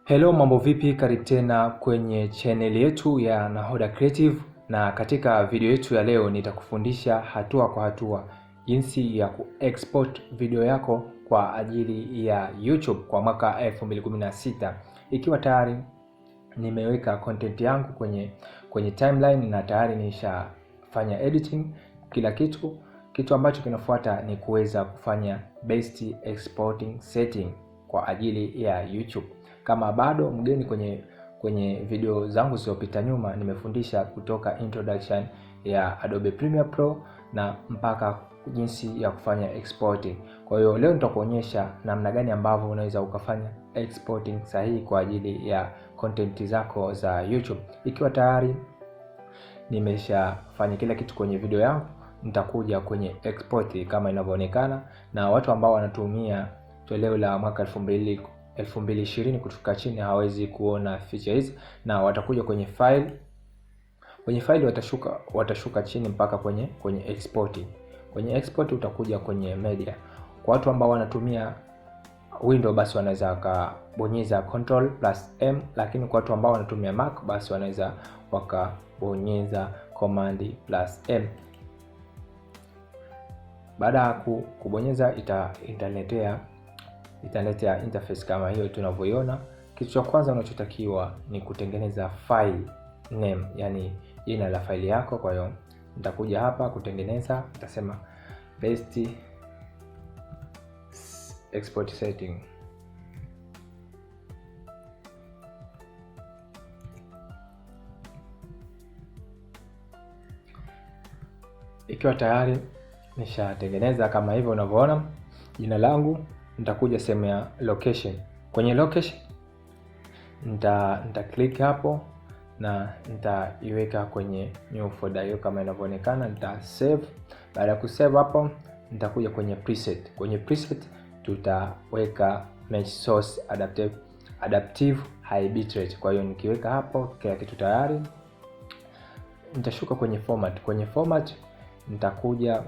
Hello, mambo vipi? Karibu tena kwenye channel yetu ya Nahoda Creative, na katika video yetu ya leo nitakufundisha hatua kwa hatua jinsi ya kuexport video yako kwa ajili ya YouTube kwa mwaka 2016. Ikiwa tayari nimeweka content yangu kwenye timeline na tayari nishafanya editing kila kitu ambacho kinafuata ni kuweza kufanya best exporting setting kwa ajili ya YouTube. Kama bado mgeni kwenye video zangu zilizopita nyuma, nimefundisha kutoka introduction ya Adobe Premiere Pro na mpaka jinsi ya kufanya exporting. Kwa hiyo leo nitakuonyesha namna gani ambavyo unaweza ukafanya exporting sahihi kwa ajili ya content zako za YouTube. Ikiwa tayari nimeshafanya kila kitu kwenye video yangu, nitakuja kwenye export kama inavyoonekana, na watu ambao wanatumia toleo la mwaka 2020 kutoka chini hawezi kuona feature hizi, na watakuja kwenye file. Kwenye file watashuka chini mpaka kwenye export. Kwenye export utakuja kwenye media. Kwa watu ambao wanatumia Windows basi wanaweza wakabonyeza Ctrl+M, lakini kwa watu ambao wanatumia Mac basi wanaweza wakabonyeza Command+M. Baada ya kubonyeza italetea interface kama hiyo tunavyoiona. Kitu cha kwanza unachotakiwa ni kutengeneza file name, yani jina la faili yako. Kwa hiyo nitakuja hapa kutengeneza, nitasema best export setting. Ikiwa tayari nishatengeneza kama hivyo unavyoona jina langu, nitakuja sehemu ya location. Kwenye location nita click hapo na nitaiweka kwenye new folder hiyo kama inavyoonekana. Nita save. Baada ya kusave hapo, nitakuja kwenye preset. Kwenye preset tutaweka mesh source adaptive high bitrate. Kwa hiyo nikiweka hapo kila kitu tayari, nitashuka kwenye format. Kwenye format nitakuja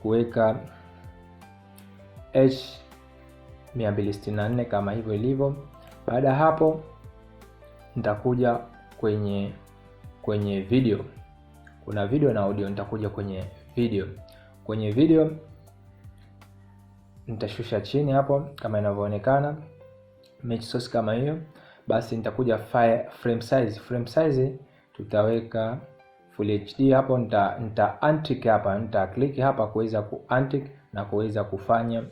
kuweka H264 kama hivyo ilivyo. Baada ya hapo nitakuja kwenye video. Kuna video na audio, nitakuja kwenye video. Kwenye video nitashusha chini hapo kama inavyoonekana mesh source kama hiyo. Basi nitakuja frame size. Frame size tutaweka Full HD hapo. nita untick hapa, nita click hapa kuweza ku-untick na kuweza kufanya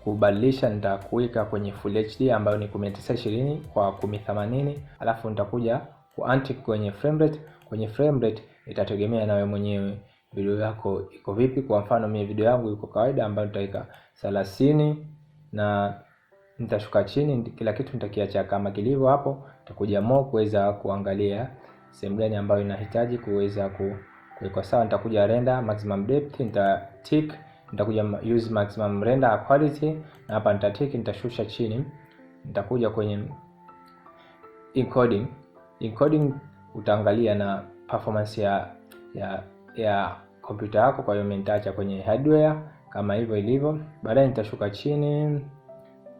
kubadilisha. Nitakuweka kwenye Full HD ambayo ni 1920 kwa 1080, alafu nitakuja ku-untick kwenye frame rate. Kwenye frame rate itategemea na wewe mwenyewe video yako iko vipi. Kwa mfano mimi video yangu iko kawaida ambayo nitaweka 30 na nitashuka chini, kila kitu nitakiacha kama kilivyo hapo. Nitakuja more kuweza kuangalia sehemu gani ambayo inahitaji kuweza kuweka sawa. Nitakuja render maximum depth, nitatick. Nitakuja use maximum render quality na hapa nitatick. Nitashusha chini, nitakuja kwenye encoding. Encoding utaangalia na performance ya kompyuta yako. Kwa hiyo mimi nitaacha kwenye hardware kama hivyo ilivyo. Baadaye nitashuka chini,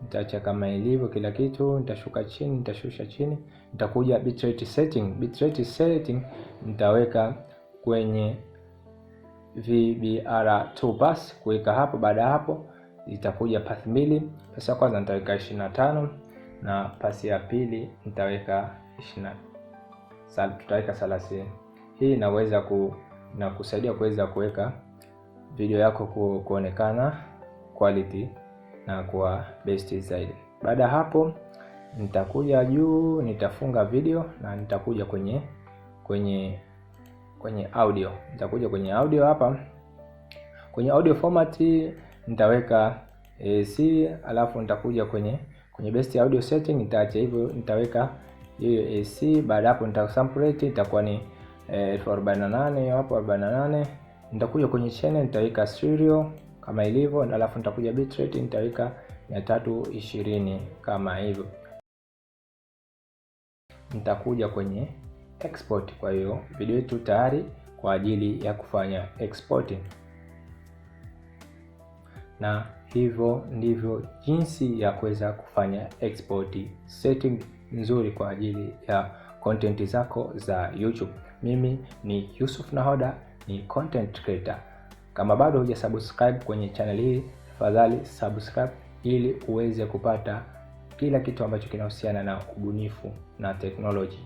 nitaacha kama ilivyo kila kitu. Nitashuka chini, nitashusha chini. Nitakuja bitrate setting. Bitrate setting nitaweka kwenye VBR2 pass, kuweka hapo. Baada hapo itakuja path mbili. Pass ya kwanza nitaweka 25 na pass ya pili nitaweka 20. Tutaweka 30. Hii inaweza kusaidia kuweza kuweka video yako kuonekana quality na kwa best zaidi. Baada hapo nitakuja juu, nitafunga video na nitakuja kwenye audio. Nitakuja kwenye audio hapa. Kwenye audio format nitaweka AC, alafu nitakuja kwenye best audio setting nitaacha hivyo, nitaweka hiyo AC. Baada hapo nitasample rate itakuwa ni 1048 hapo 48. Nitakuja kwenye channel nitaweka stereo kama ilivyo, alafu nitakuja bitrate nitaweka 320 kama hivyo. Nitakuja kwenye export. Kwa hiyo video yetu tayari kwa ajili ya kufanya exporting. na hivyo ndivyo jinsi ya kuweza kufanya export setting nzuri kwa ajili ya content zako za YouTube. Mimi ni Yusuf Nahoda, ni content creator. Kama bado hujasubscribe kwenye channel hii, tafadhali subscribe ili uweze kupata kila kitu ambacho kinahusiana na ubunifu na teknoloji.